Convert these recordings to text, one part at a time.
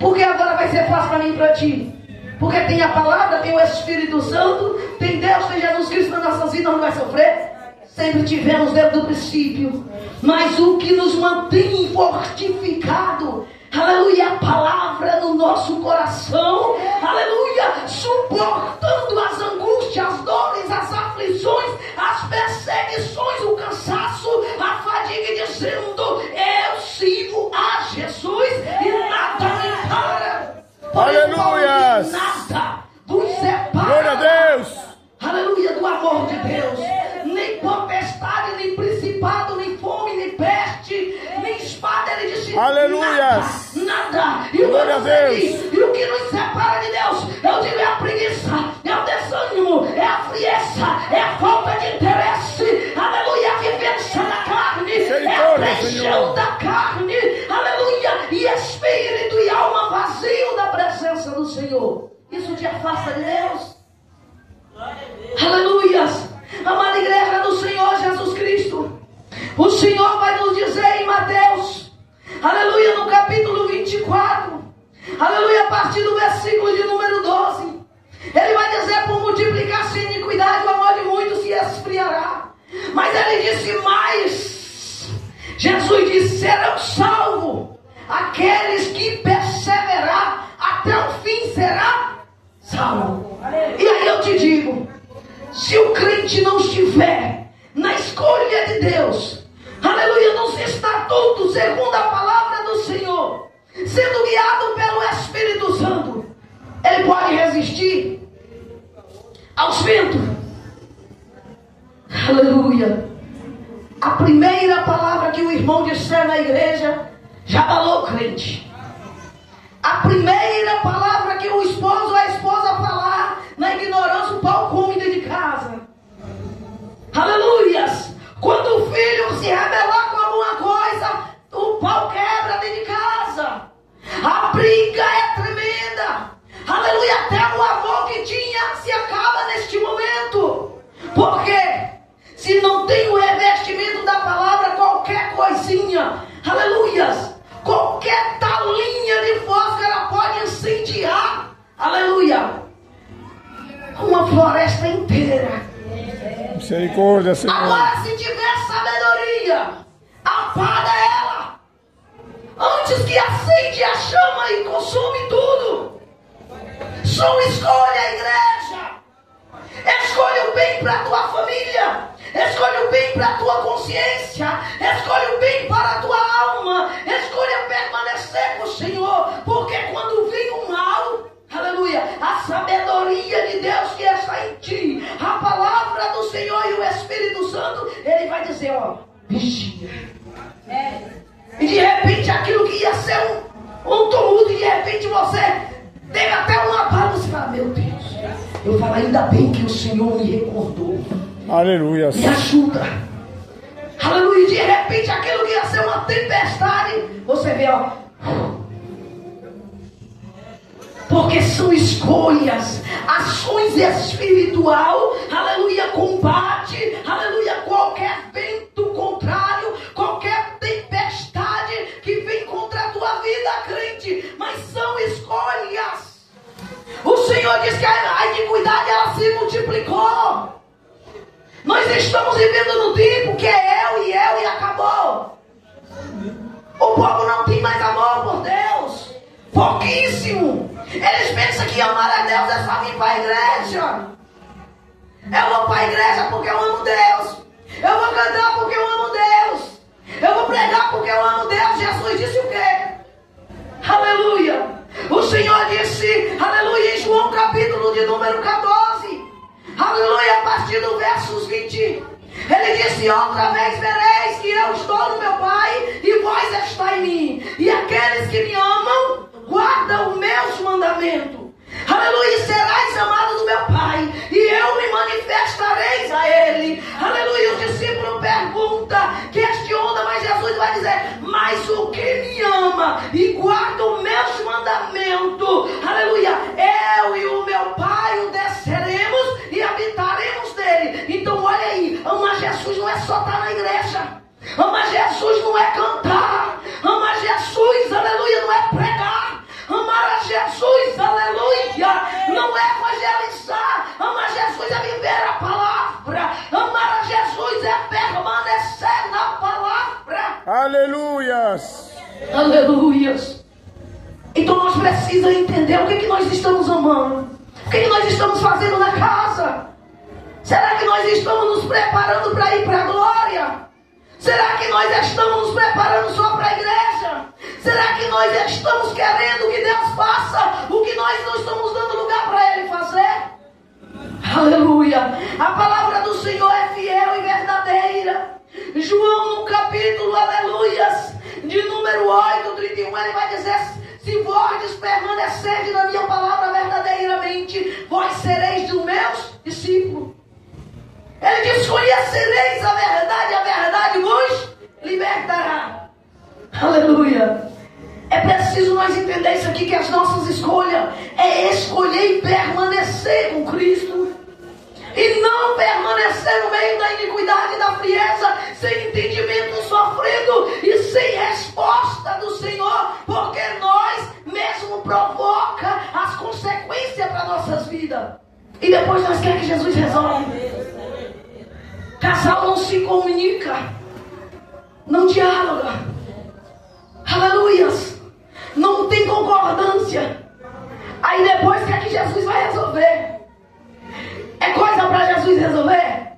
Porque agora vai ser fácil para mim e para ti. Porque tem a palavra, tem o Espírito Santo, tem Deus, tem Jesus Cristo nas nossas vidas, não vai sofrer. Sempre tivemos desde o princípio. Mas o que nos mantém fortificado, aleluia, a palavra no nosso coração, aleluia, suportando as angústias, as dores, as aflições, as perseguições, o cansaço, a fadiga, dizendo: eu sirvo a Jesus e nada me para. Aleluia! Nada nos separa. Glória a Deus! Aleluia, do amor de Deus. Nem potestade, nem principado, nem fome, nem peste, nem espada. Ele disse: aleluia! Nada. E glória a Deus! E o que nos separa de Deus, eu digo, é a preguiça, é o desânimo, é a frieza, é a falta de interesse. Aleluia, a vivência da carne, é a paixão da carne. Aleluia, e espírito e alma vazio da presença do Senhor. Isso te afasta de Deus. Aleluias. Amada igreja do Senhor Jesus Cristo, o Senhor vai nos dizer em Mateus, aleluia, no capítulo 24, aleluia, a partir do versículo de número 12, ele vai dizer: por multiplicar-se a iniquidade, o amor de muitos se esfriará. Mas ele disse mais, Jesus disse: serão salvos aqueles que perseverar até o fim, será salvo. E aí eu te digo, se o crente não estiver na escolha de Deus, aleluia, nos estatutos segundo a palavra do Senhor, sendo guiado pelo Espírito Santo, ele pode resistir aos ventos. Aleluia. A primeira palavra que o irmão disser na igreja já abalou o crente. A primeira palavra que o esposo ou a esposa falar na ignorância, o pau come dentro de casa. Aleluias. Quando o filho se rebelar com alguma coisa, o pau quebra dentro de casa. A briga é tremenda. Aleluia. Até o amor que tinha se acaba neste momento. Por quê? Se não tem o revestimento da palavra, qualquer coisinha, aleluias, qualquer talinha de fósforo pode incendiar, aleluia, uma floresta inteira. Misericórdia, Senhor. Agora, se tiver sabedoria, apaga ela antes que acende a chama e consome tudo. Só escolha a igreja. Escolha o bem para a tua família. Escolha o bem para a tua consciência. Escolha o bem para a tua alma. Escolha permanecer com o Senhor. Porque quando vem o mal, aleluia, a sabedoria de Deus que está em ti, a palavra do Senhor e o Espírito Santo, ele vai dizer: ó, vigia. E de repente aquilo que ia ser um tumulto, de repente você teve até uma paz. Você fala: meu Deus, eu falo, ainda bem que o Senhor me recordou. Aleluia. Me ajuda. Aleluia. De repente aquilo que ia ser uma tempestade, você vê, ó. Porque são escolhas, ações espiritual, aleluia, combate, aleluia, qualquer vento contrário, qualquer tempestade que vem contra a tua vida, crente, mas são escolhas. O Senhor diz que a iniquidade ela se multiplicou. Nós estamos vivendo no tempo que é eu e acabou. O povo não tem mais amor por Deus. Pouquíssimo. Eles pensam que amar a Deus é só vir para a igreja. Eu vou para a igreja porque eu amo Deus. Eu vou cantar porque eu amo Deus. Eu vou pregar porque eu amo Deus. Jesus disse o quê? Aleluia. O Senhor disse, aleluia, em João capítulo de número 14. Aleluia, a partir do versos 20. Ele disse: outra vez vereis que eu estou no meu Pai e vós está em mim. E aqueles que me amam guardam os meus mandamentos. Aleluia, serás amado do meu Pai e eu me manifestareis a Ele. Aleluia, o discípulo pergunta, questiona, mas Jesus vai dizer: mas o que me ama e guarda os meus mandamentos, aleluia, eu e o meu Pai o desceremos e habitaremos dele. Então olha aí, amar Jesus não é só estar na igreja. Amar Jesus não é cantar. Amar Jesus, aleluia, não é pregar. Amar Aleluias. Então nós precisamos entender o que nós estamos amando. O que nós estamos fazendo na casa. Será que nós estamos nos preparando para ir para a glória? Será que nós estamos nos preparando só para a igreja? Será que nós estamos querendo que Deus faça o que nós não estamos dando lugar para Ele fazer? Aleluia. A palavra do Senhor é fiel e verdadeira. João no capítulo, aleluias, de número 8, 31, ele vai dizer: se vós permanecerdes na minha palavra verdadeiramente, vós sereis dos meus discípulos. Ele diz: conhecereis a verdade vos libertará. Aleluia. É preciso nós entender isso aqui, que as nossas escolhas é escolher e permanecer com Cristo. E não permanecer no meio da iniquidade e da frieza, sem entendimento, sofrendo e sem resposta do Senhor, porque nós mesmo provoca as consequências para nossas vidas. E depois nós queremos que Jesus resolve. Casal não se comunica, não dialoga. Aleluias. Não tem concordância. Aí depois quer que Jesus vai resolver. É coisa para Jesus resolver?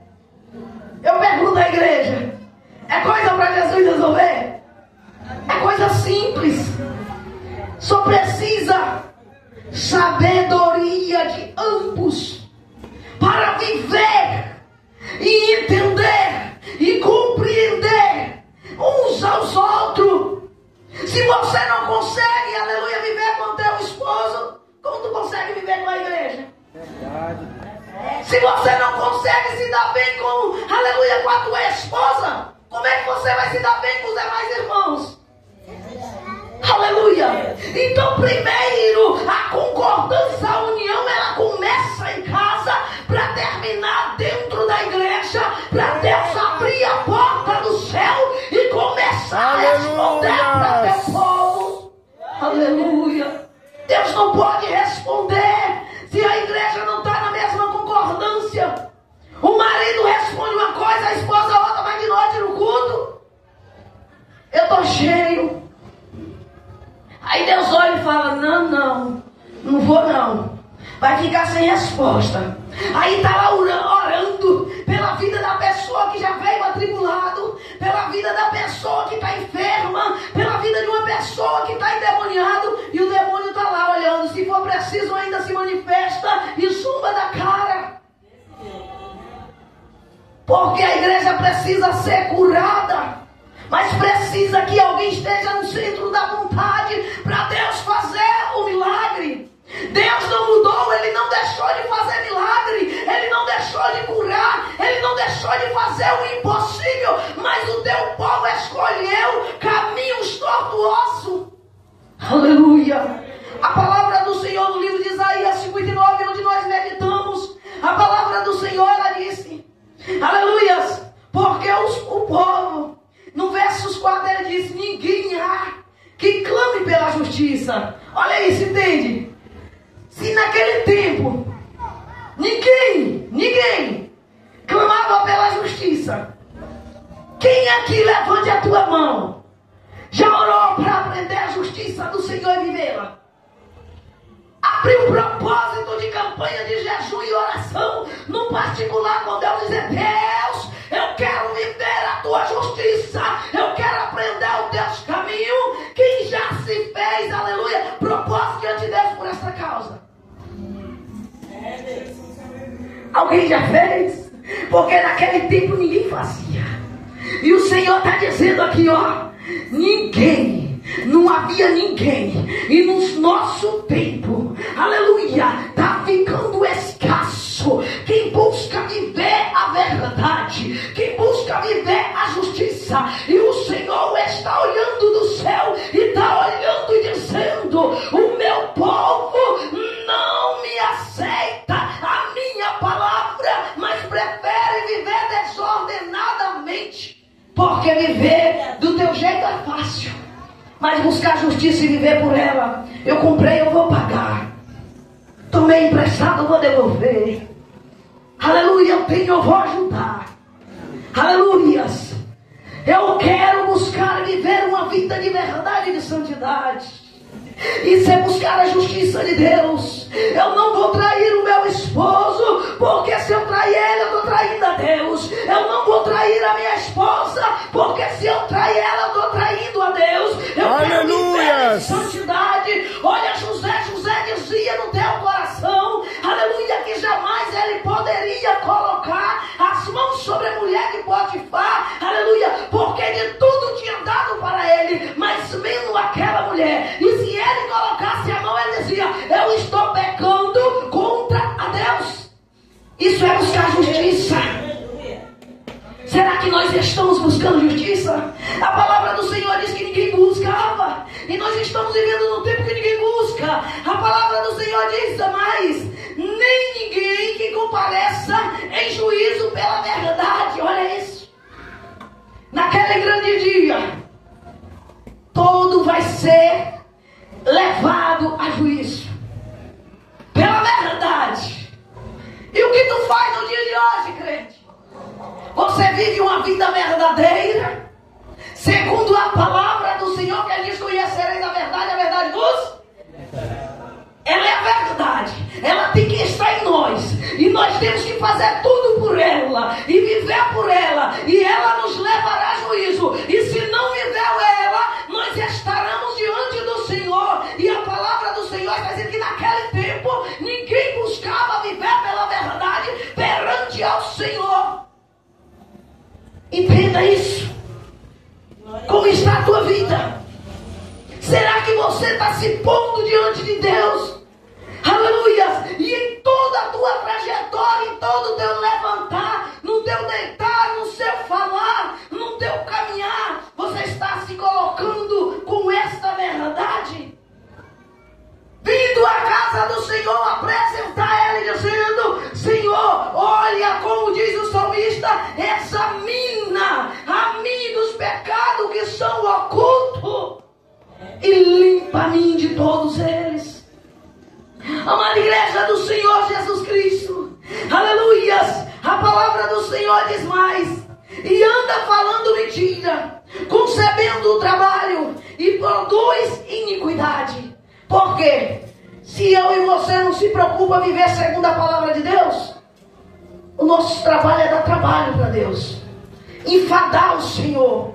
Eu pergunto à igreja: é coisa para Jesus resolver? É coisa simples. Só precisa sabedoria de ambos para viver e entender e compreender uns aos outros. Se você não consegue, aleluia, viver com teu esposo, como tu consegue viver com a igreja? Verdade. Se você não consegue se dar bem com, aleluia, com a tua esposa, como é que você vai se dar bem com os demais irmãos? Aleluia. Então primeiro, a concordância, a união, ela começa em casa para terminar dentro da igreja, para Deus abrir a porta do céu e começar a responder para teu povo. Aleluia. Deus não pode responder se a igreja não está na mesma concordância. O marido responde uma coisa, a esposa outra, vai de noite no culto. Eu estou cheio. Aí Deus olha e fala: não vou não. Vai ficar sem resposta. Aí está lá orando pela vida da pessoa que já veio atribulado, pela vida da pessoa que está enferma, pela vida de uma pessoa que está endemoniado, e o demônio está lá olhando. Se for preciso, ainda se manifesta e zumba da cara. Porque a igreja precisa ser curada, mas precisa que alguém esteja no centro da vontade para Deus fazer o milagre. Deus não mudou, Ele não deixou de fazer milagre, Ele não deixou de curar, Ele não deixou de fazer o impossível, mas o teu povo escolheu caminhos tortuosos. Aleluia. A palavra do Senhor no livro de Isaías 59, onde nós meditamos, a palavra do Senhor, ela disse, aleluias, porque o povo, no versos 4 ele diz: ninguém há que clame pela justiça. Olha isso, entende? Se naquele tempo ninguém clamava pela justiça, quem aqui levante a tua mão já orou para aprender a justiça do Senhor e vivê-la? Abriu um propósito de campanha de jejum e oração no particular com Deus, dizer: Deus, eu quero viver a tua justiça, eu quero aprender o teu caminho. Quem já se fez, aleluia, propósito diante de Deus por essa causa? Alguém já fez? Porque naquele tempo ninguém fazia. E o Senhor está dizendo aqui, ó, ninguém, não havia ninguém. E no nosso tempo, aleluia, está ficando escasso quem busca viver a verdade, quem busca viver a justiça. E o Senhor está olhando do céu e está olhando e dizendo: o meu povo não me aceita a minha palavra, mas prefere viver desordenadamente. Porque viver do teu jeito é fácil, mas buscar justiça e viver por ela. Eu comprei, eu vou pagar. Tomei emprestado, eu vou devolver. Aleluia, eu tenho, eu vou ajudar. Aleluias. Eu quero buscar viver uma vida de verdade e de santidade. Isso é buscar a justiça de Deus. Eu não vou trair o meu esposo, porque se eu trair ele, eu estou traindo a Deus. Eu não vou trair a minha esposa, porque se eu trair ela, eu estou traindo a Deus. Eu quero viver em santidade. Olha, José dizia no teu coração, aleluia, que jamais ele poderia colocar as mãos sobre a mulher de Potifar, aleluia, porque de tudo tinha dado para ele, mas menos aquela mulher. E se ele colocasse a mão, ele dizia: eu estou pecando contra a Deus. Isso é buscar justiça. Será que nós estamos buscando justiça? A palavra do Senhor diz que ninguém buscava, e nós estamos vivendo num tempo que ninguém busca. A palavra do Senhor diz mais: nem ninguém que compareça em juízo pela verdade. Olha isso. Naquele grande dia, todo vai ser levado a juízo pela verdade. E o que tu faz no dia de hoje, crente? Você vive uma vida verdadeira, segundo a palavra do Senhor, que diz: conhecereis a verdade vos... Ela é a verdade, ela tem que estar em nós, e nós temos que fazer tudo por ela, e viver por ela, e ela nos levará a juízo. E se não viver ela, nós estaremos diante do Senhor. E a palavra do Senhor está dizendo que naquele tempo ninguém buscava viver pela verdade perante ao Senhor. Entenda isso. Como está a tua vida? Será que você está se pondo diante de Deus? Aleluia! E em toda a tua trajetória, em todo o teu levantar, no teu deitar, no seu falar, no teu caminhar, você está se colocando com esta verdade? Vindo à casa do Senhor, apresentar Ele dizendo: Senhor, olha, como diz o salmista, examina a mim dos pecados que são ocultos e limpa a mim de todos eles. Amada igreja do Senhor Jesus Cristo, aleluias, a palavra do Senhor diz mais: e anda falando mentira, concebendo o trabalho, e produz iniquidade. Por quê? Se eu e você não se preocupa em viver segundo a palavra de Deus, o nosso trabalho é dar trabalho para Deus, enfadar o Senhor,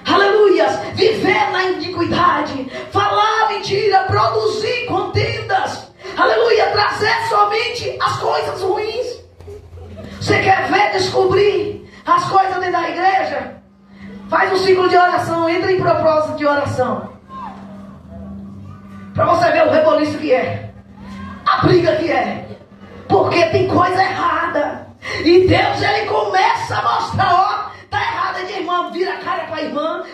aleluias, viver na iniquidade, falar mentira, produzir contendas, aleluia, trazer somente as coisas ruins. Você quer ver, descobrir as coisas dentro da igreja? Faz um ciclo de oração, entra em propósito de oração, para você ver o reboliço que é, a briga que é, porque tem coisa errada, e Deus, Ele começa a mostrar: ó, tá errada de irmã, vira a cara para a irmã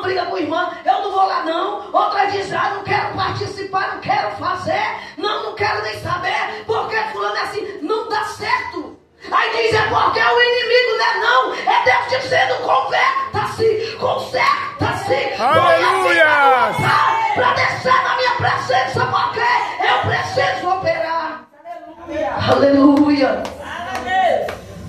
briga com a irmã, eu não vou lá não. Outra diz: ah, não quero participar, não quero fazer, não quero nem saber, porque fulano é assim, não dá certo. Aí diz: é porque o inimigo não é Deus dizendo: converta-se, conserta-se, aleluia, para descer na minha presença, porque eu preciso operar. Aleluia.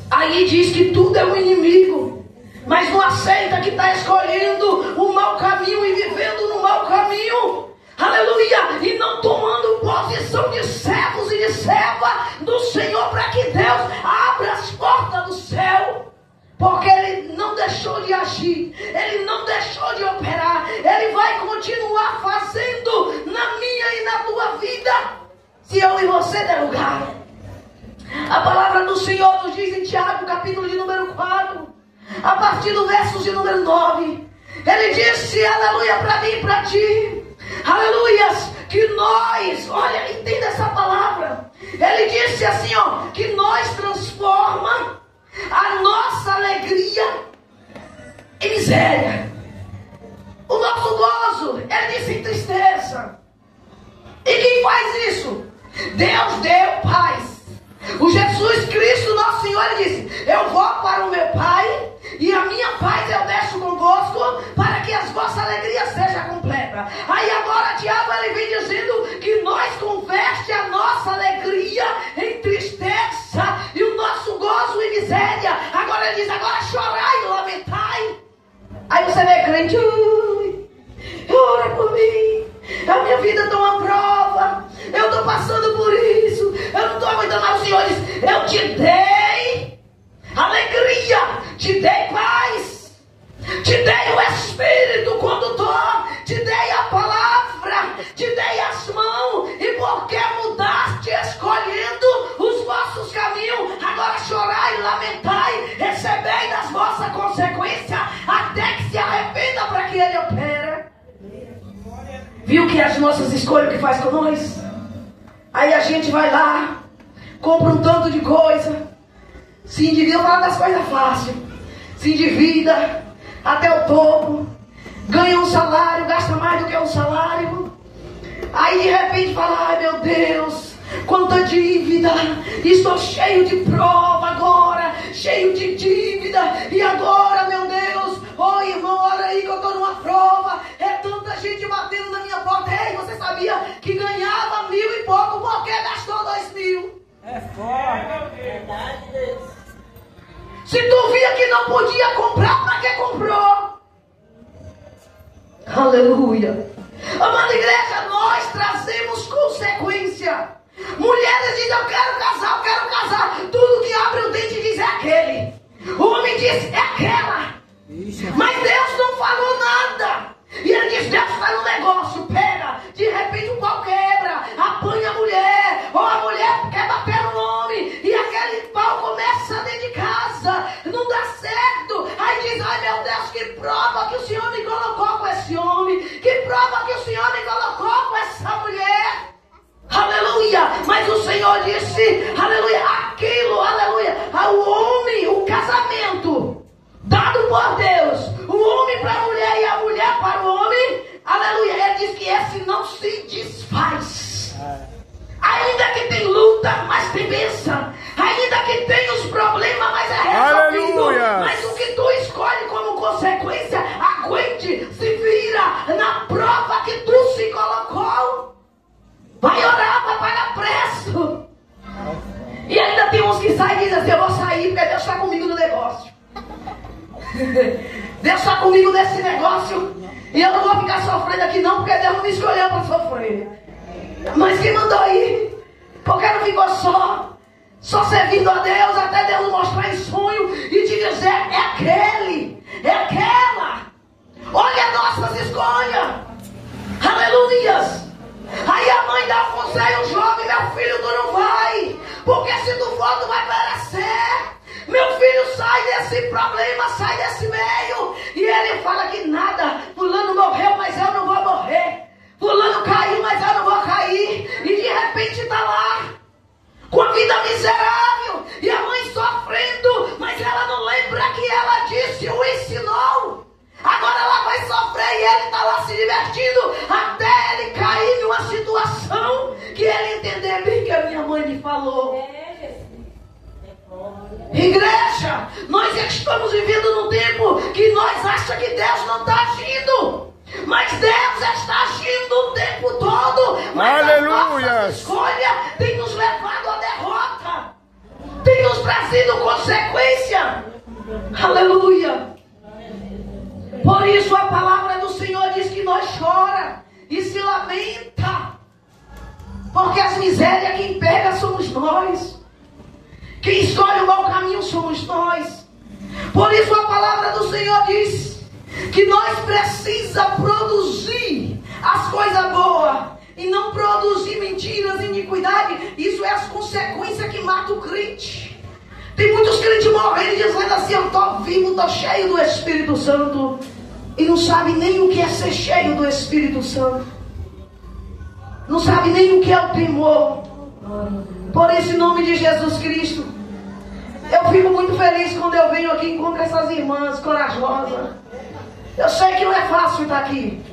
Aí diz que tudo é um inimigo, mas não aceita que está escolhendo o mau caminho e vivendo no mau caminho. Aleluia. E não tomando posição de servos e de serva do Senhor, para que Deus abra as portas do céu. Porque Ele não deixou de agir, Ele não deixou de operar, Ele vai continuar fazendo na minha e na tua vida, se eu e você der lugar. A palavra do Senhor nos diz em Tiago, capítulo de número 4, a partir do verso de número 9. Ele disse, aleluia, para mim e para ti, aleluias, que nós, olha, entenda essa palavra. Ele disse assim, ó, que nós transforma a nossa alegria em miséria, o nosso gozo, ele disse, em tristeza. E quem faz isso? Deus deu paz. O Jesus Cristo, nosso Senhor, ele disse, eu vou para o meu Pai, e a minha paz eu deixo convosco, para que as vossas alegrias sejam completas. Aí agora Tiago, ele vem dizendo que nós converte a nossa alegria em tristeza, e o nosso gozo em miséria. Agora ele diz, agora chorai e lamentai. te dei alegria, te dei paz, te dei o Espírito Condutor, te dei a palavra, te dei as mãos, e porque mudaste escolhendo os vossos caminhos, agora chorai e lamentai, recebei das vossas consequências, até que se arrependa para que ele opere. Viu que as nossas escolhas que faz com nós? Aí a gente vai lá, compra um tanto de coisa, se endivida, falar das coisas fáceis, se endivida até o topo, ganha um salário, gasta mais do que um salário, aí de repente fala, ai meu Deus, quanta dívida, estou cheio de prova agora, cheio de dívida, e agora meu Deus, ô irmão, olha aí que eu estou numa prova, é tanta gente batendo na minha porta, ei, você sabia que ganhava 1.000 e pouco, porque gastou 2.000? É forte, verdade, Deus. Se tu via que não podia comprar, para que comprou? Aleluia. Amada igreja, nós trazemos consequência. Mulheres dizem, eu quero casar. Tudo que abre o dente diz, é aquele. O homem diz, é aquela. Mas Deus não falou nada. E ele diz, Deus está no negócio, pega. De repente o pau quebra, apanha a mulher, ou a mulher quer bater no homem, e aquele pau começa dentro de casa, não dá certo. Aí diz, ai meu Deus, que prova que o Senhor me colocou com esse homem, que prova que o Senhor me colocou com essa mulher. Aleluia. Mas o Senhor disse, aleluia, aquilo, aleluia, ao homem, o casamento dado por Deus, o homem para a mulher e a mulher para o homem, aleluia, ele diz que esse não se desfaz. Ainda que tem luta, mas tem bênção. Ainda que tem os problemas, mas é resolvido. Aleluia. Mas o que tu escolhe como consequência, aguente, se vira na prova que tu se colocou. Vai orar, vai pagar preço. E ainda tem uns que saem e dizem assim, eu vou sair porque Deus está comigo no negócio. Deus está comigo nesse negócio e eu não vou ficar sofrendo aqui não, porque Deus não me escolheu para sofrer. Mas quem mandou ir? Porque não ficou só servindo a Deus até Deus mostrar em sonho e te dizer, é aquele, é aquela. Olha as nossas escolhas. Aleluias. Aí a mãe dá um conselho, jovem, meu filho, tu não vai, porque se tu for, tu vai perecer. Meu filho, sai desse problema, sai desse meio. E ele fala que nada, fulano morreu, mas eu não vou morrer. Fulano caiu, mas eu não vou cair. E de repente está lá, com a vida miserável. E a mãe sofrendo, mas ela não lembra que ela disse, o ensinou. Agora ela vai sofrer e ele está lá se divertindo, até ele cair numa situação que ele entender bem que a minha mãe me falou. Igreja, nós estamos vivendo num tempo que nós achamos que Deus não está agindo, mas Deus está agindo o tempo todo. Mas aleluia. A nossa escolha tem nos levado à derrota, tem nos trazido consequência. Aleluia. Por isso a palavra do Senhor diz que nós chora e se lamenta, porque as misérias quem pega somos nós. Quem escolhe o mau caminho somos nós. Por isso a palavra do Senhor diz que nós precisamos produzir as coisas boas e não produzir mentiras, iniquidade. Isso é as consequências que matam o crente. Tem muitos crentes morrendo dizendo assim, eu estou vivo, estou cheio do Espírito Santo, e não sabe nem o que é ser cheio do Espírito Santo, não sabe nem o que é o temor. Por esse nome de Jesus Cristo, eu fico muito feliz quando eu venho aqui e encontro essas irmãs corajosas. Eu sei que não é fácil estar aqui,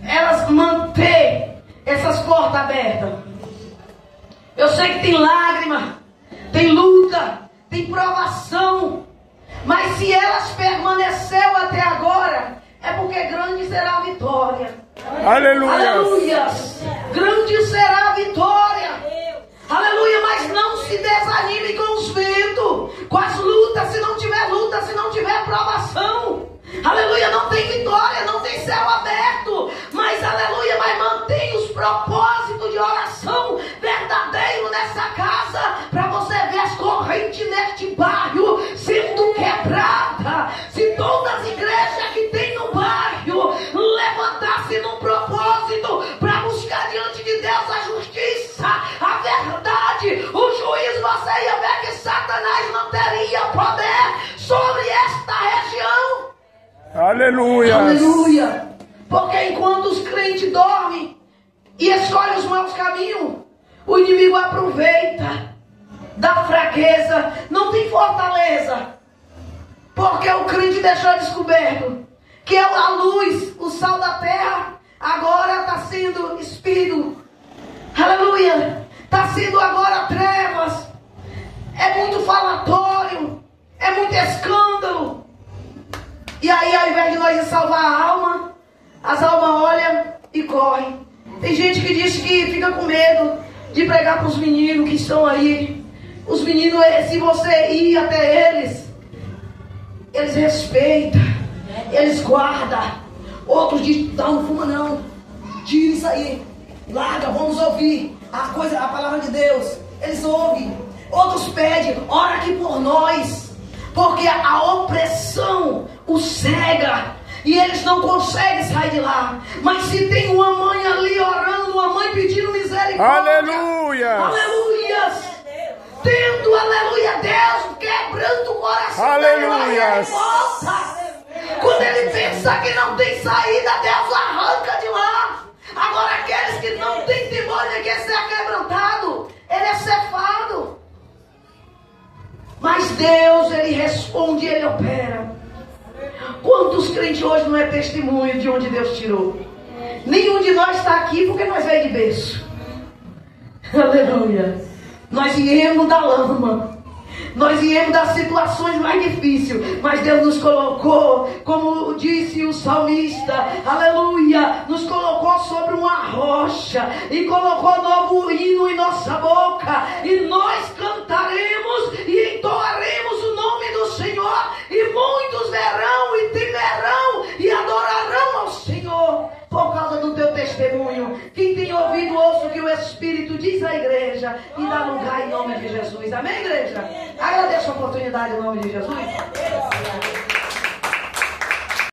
elas manter essas portas abertas. Eu sei que tem lágrima, tem luta, tem provação, mas se elas permaneceram até agora, é porque grande será a vitória. Aleluia. Aleluia. Grande será a vitória. Aleluia. Mas não se desanime com os ventos, com as lutas. Se não tiver luta, se não tiver provação, aleluia, não tem vitória, não tem céu aberto. Mas aleluia, mas mantenha os propósitos de oração verdadeiro nessa casa, para você ver crente neste bairro sendo quebrada, se todas as igrejas que tem no bairro levantassem num propósito para buscar diante de Deus a justiça, a verdade, o juízo, você ia ver que Satanás não teria poder sobre esta região. Aleluia. Aleluia. Porque enquanto os crentes dormem e escolhem os maus caminhos, o inimigo aproveita da fraqueza, não tem fortaleza, porque o crente deixou descoberto que a luz, o sal da terra, agora está sendo espírito. Aleluia. Está sendo agora trevas. É muito falatório, é muito escândalo. E aí, ao invés de nós salvar a alma, as almas olham e correm. Tem gente que diz que fica com medo de pregar para os meninos que estão aí. Os meninos, se você ir até eles respeitam, eles guardam. Outros dizem, não fuma não, tira isso aí, larga, vamos ouvir a palavra de Deus. Eles ouvem. Outros pedem, ora aqui por nós, porque a opressão os cega e eles não conseguem sair de lá. Mas se tem uma mãe ali orando, uma mãe pedindo misericórdia, Aleluia. aleluias, tendo, aleluia, Deus quebrando o coração, Aleluia. volta. Quando ele pensa que não tem saída, Deus arranca de lá. Agora aqueles que não têm temor de que ser quebrantado, ele é cefado. Mas Deus, ele responde, ele opera. Quantos crentes hoje não é testemunho de onde Deus tirou? Nenhum de nós está aqui porque nós veio de berço. Aleluia. Nós viemos da lama. Nós viemos das situações mais difíceis, mas Deus nos colocou, como disse o salmista, aleluia, nos colocou sobre uma rocha e colocou novo hino em nossa boca, e nós cantaremos e entoaremos o nome do Senhor, e muitos verão e temerão e adorarão ao Senhor por causa do teu testemunho. Quem tem ouvido, ouça o que o Espírito diz à igreja e dá lugar em nome de Jesus. Amém, igreja? Agradeço a oportunidade em nome de Jesus.